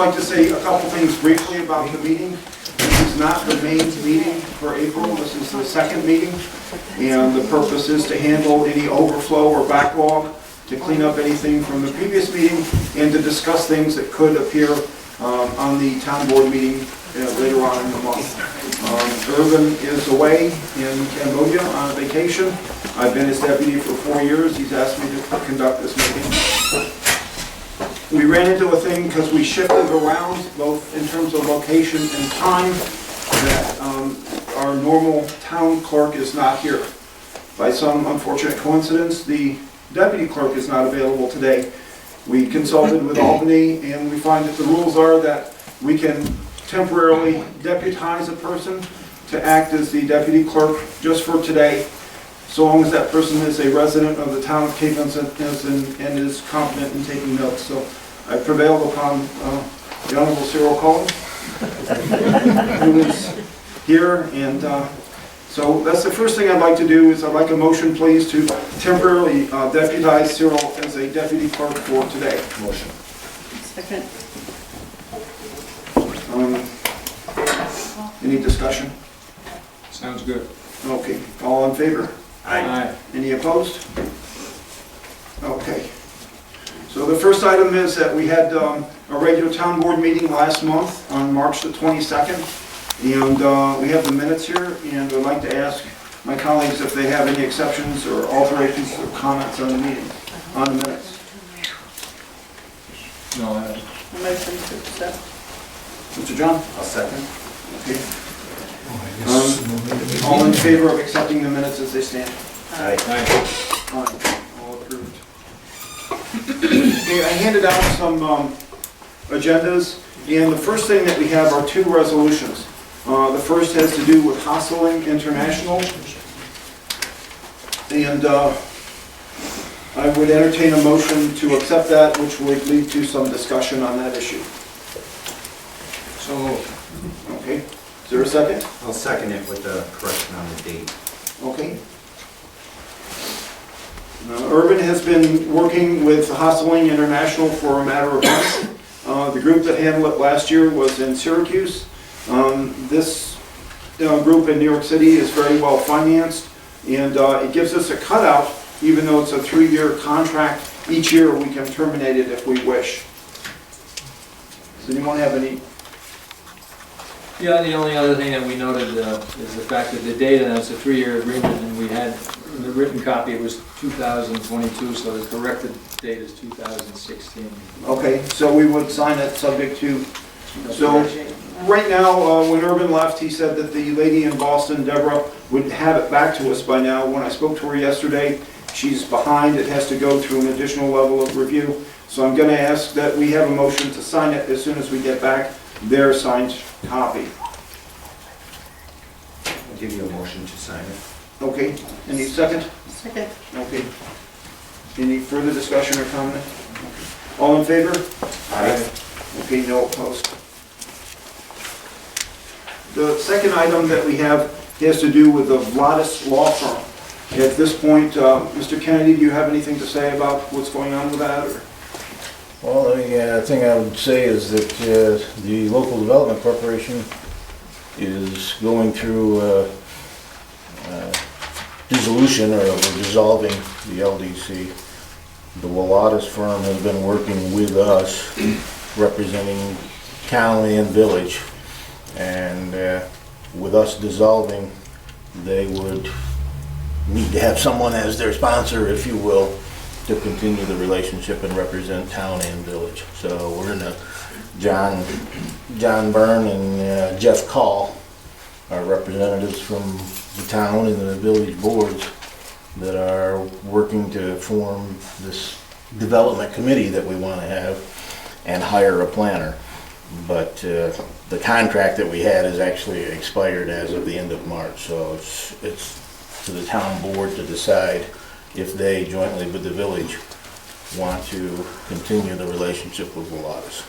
like to say a couple things briefly about the meeting. This is not the main meeting for April, this is the second meeting, and the purpose is to handle any overflow or backlog, to clean up anything from the previous meeting, and to discuss things that could appear on the town board meeting later on in the month. Irvin is away in Cambodia on vacation. I've been his deputy for 4 years. He's asked me to conduct this meeting. We ran into a thing because we shifted around, both in terms of location and time, that our normal town clerk is not here. By some unfortunate coincidence, the deputy clerk is not available today. We consulted with Albany, and we find that the rules are that we can temporarily deputize a person to act as the deputy clerk just for today, so long as that person is a resident of the town of Cape Vincent and is competent in taking notes. So I prevailed upon the Honorable Cyril Collins, who is here, and so that's the first thing I'd like to do. Is I'd like a motion, please, to temporarily deputize Cyril as a deputy clerk for today. Motion. Second. Any discussion? Sounds good. Okay, all in favor? Aye. Any opposed? Okay. So the first item is that we had a regular town board meeting last month on March the 22nd. And we have the minutes here, and I'd like to ask my colleagues if they have any exceptions or alterations or comments on the meeting, on the minutes. No, Motion to accept. Mr. John? I'll second. Okay. All in favor of accepting the minutes as they stand? Aye. Aye. All approved. Okay, I handed out some agendas, and the first thing that we have are two resolutions. The first has to do with Hostling International, and I would entertain a motion to accept that, which would lead to some discussion on that issue. so moved. Okay, is there a second? I'll second it with the correction on the date. Okay. Urban has been working with Hostling International for a matter of months. The group that handled it last year was in Syracuse. This group in New York City is very well financed, and it gives us a cutout, even though it's a 3-year contract. Each year we can terminate it if we wish. Does anyone have any? Yeah, the only other thing that we noted is the fact that the date, and it's a 3-year agreement, and we had, in the written copy, it was 2022, so the corrected date is 2016. Okay, so we would sign it subject to, so right now, when Urban left, he said that the lady in Boston, Deborah, would have it back to us by now. When I spoke to her yesterday, she's behind. It has to go through an additional level of review. So I'm going to ask that we have a motion to sign it as soon as we get back their signed copy. I'll give you a motion to sign it. Okay, any second? Second. Okay. Any further discussion or comment? All in favor? Aye. Okay, no opposed. The second item that we have has to do with the Vladis Law Firm. At this point, Mr. Kennedy, do you have anything to say about what's going on with that? Or? Well, the thing I would say is that the Local Development Corporation is going through dissolution, or dissolving the LDC. The Vladis firm has been working with us, representing town and village, and with us dissolving, they would need to have someone as their sponsor, if you will, to continue the relationship and represent town and village. So we're in a John Byrne and Jeff Call are representatives from the town and the village boards that are working to form this development committee that we want to have and hire a planner. But the contract that we had is actually expired as of the end of March, so it's to the town board to decide if they, jointly with the village, want to continue the relationship with Vladis.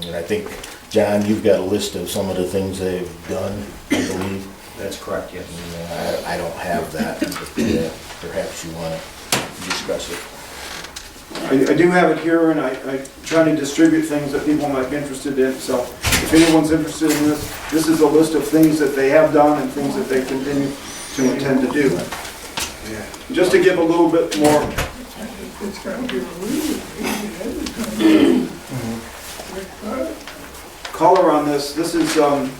And I think, John, you've got a list of some of the things they've done, I believe. That's correct, yes. And, I don't have that, but perhaps you want to discuss it. I do have it here, and I try to distribute things that people might be interested in, so if anyone's interested in this is a list of things that they have done and things that they continue to intend to do. Just to give a little bit more color on this, this is an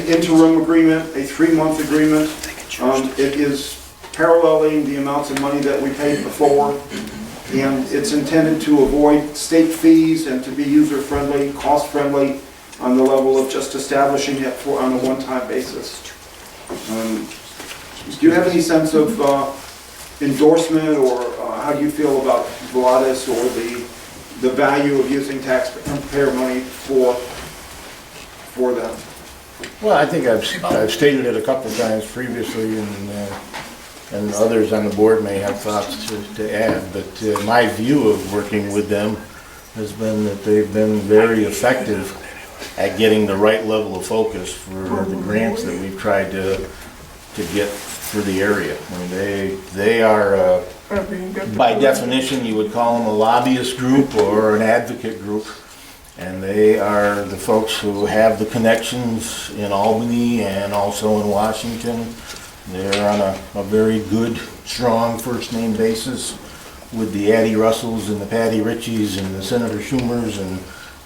interim agreement, a 3-month agreement. It is paralleling the amounts of money that we paid before, and it's intended to avoid state fees and to be user-friendly, cost-friendly on the level of just establishing it on a one-time basis. Do you have any sense of endorsement, or how do you feel about Volatus or the value of using taxpayer money for them? Well, I think I've stated it a couple times previously, and others on the board may have thoughts to add, but my view of working with them has been that they've been very effective at getting the right level of focus for the grants that we've tried to get for the area. I mean, they are, by definition, you would call them a lobbyist group or an advocate group. And they are the folks who have the connections in Albany and also in Washington. They're on a very good, strong first name basis with the Addie Russells and the Patty Richies and the Senator Schumers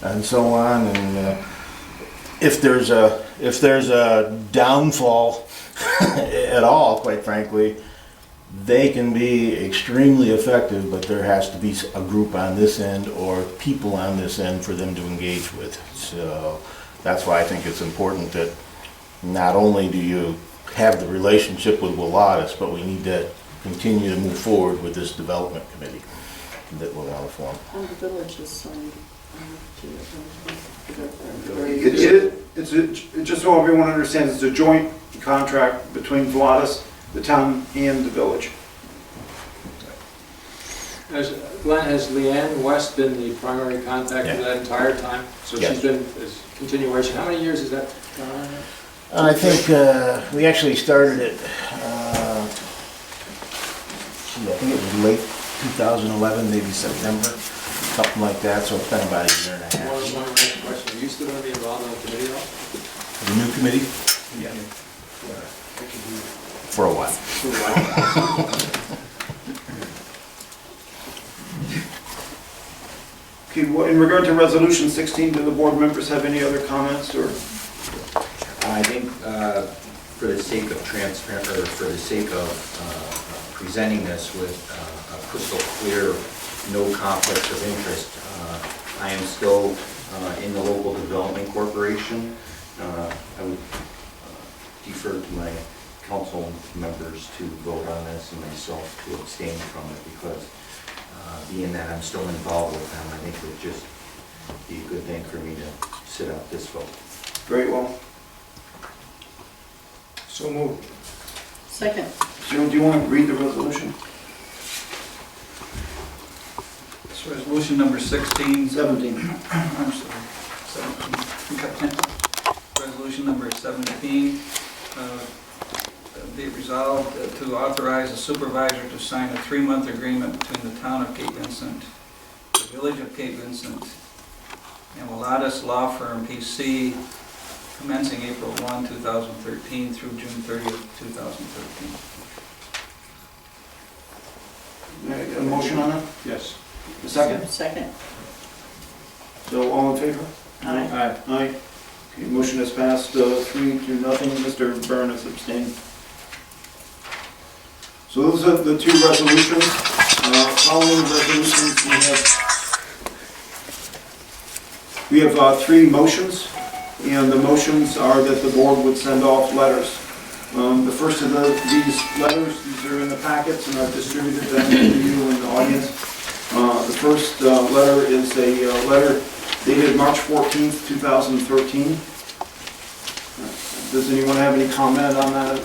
and so on. And if there's a downfall at all, quite frankly, they can be extremely effective, but there has to be a group on this end or people on this end for them to engage with. So that's why I think it's important that not only do you have the relationship with Volatus, but we need to continue to move forward with this development committee that we're going to form. And the village is signed. Just so everyone understands, it's a joint contract between Volatus, the town, and the village. Has Leanne West been the primary contact for that entire time? So Yes. she's been as continuation. How many years has that gone on? I think we actually started it, I think it was late 2011, maybe September, something like that, so it's been about a year and a half. One next question. Are you still going to be involved in the committee at all? The new committee? Yeah. For a while. Okay, well, in regard to Resolution 16, do the board members have any other comments, or? I think for the sake of presenting this with a crystal clear, no conflicts of interest, I am still in the local development corporation. I would defer to my council members to vote on this and myself to abstain from it, because being that I'm still involved with them, I think it would just be a good thing for me to sit out this vote. Very well. So moved. Second. Joe, do you want to read the resolution? It's resolution number 16. 17. I'm sorry, 17. Resolution number 17. Be it resolved to authorize the supervisor to sign a 3-month agreement between the town of Cape Vincent, the village of Cape Vincent, and Volatus Law Firm, PC, commencing April 1, 2013 through June 30th, 2013. A motion on that? Yes. A second? Second. So all in favor? Aye. Aye. Aye. Okay, motion has passed 3-0. Mr. Byrne has abstained. So those are the 2 resolutions. Following the resolutions, we have 3 motions, and the motions are that the board would send off letters. The first of these letters, these are in the packets, and I've distributed them to you in the audience. The first letter is a letter dated March 14th, 2013. Does anyone have any comment on that?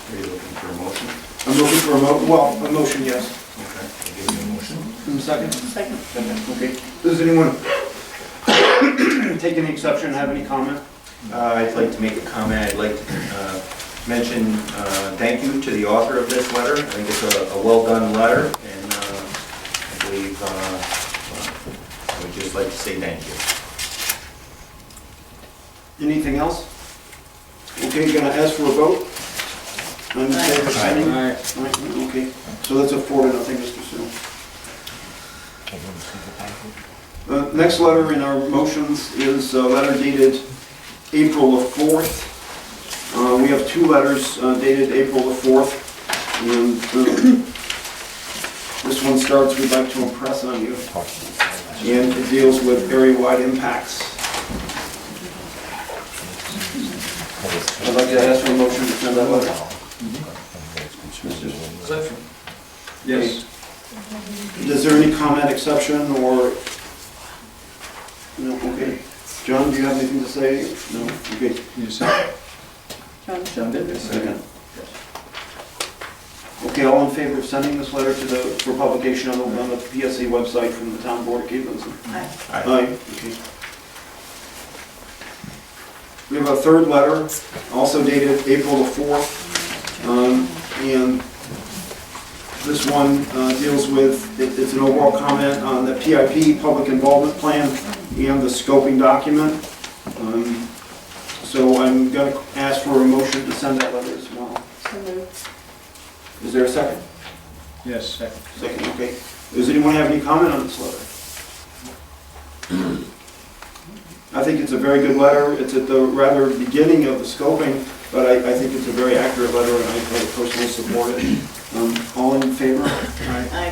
Are you looking for a motion? I'm looking for a a motion, yes. Okay, I'll give you a motion. Second? Second. Okay. Does anyone take any exception, have any comment? I'd like to make a comment. I'd like to mention thank you to the author of this letter. I think it's a well-done letter, and I believe I would just like to say thank you. Anything else? Okay, gonna ask for a vote? On the favor of signing? Aye. Aye, okay, so that's a 4-0, Mr. Sue. Next letter in our motions is a letter dated April the 4th. We have 2 letters dated April the 4th. And this one starts, we'd like to impress on you. And it deals with area-wide impacts. I'd like to ask for a motion to send that letter. Yes. Is there any comment, exception, or? No, okay. John, do you have anything to say? No? Okay. You said. John did. Second. Okay, all in favor of sending this letter for publication on the PSA website from the Town Board of Cape Vincent? Aye. Aye. Okay. We have a 3rd letter, also dated April the 4th. And this one deals with, it's an overall comment on the PIP, Public Involvement Plan, and the scoping document. So I'm going to ask for a motion to send that letter as well. So moved. Is there a second? Yes, second. Second, okay. Does anyone have any comment on this letter? I think it's a very good letter. It's at the rather beginning of the scoping, but I think it's a very accurate letter, and I personally support it. All in favor? Aye.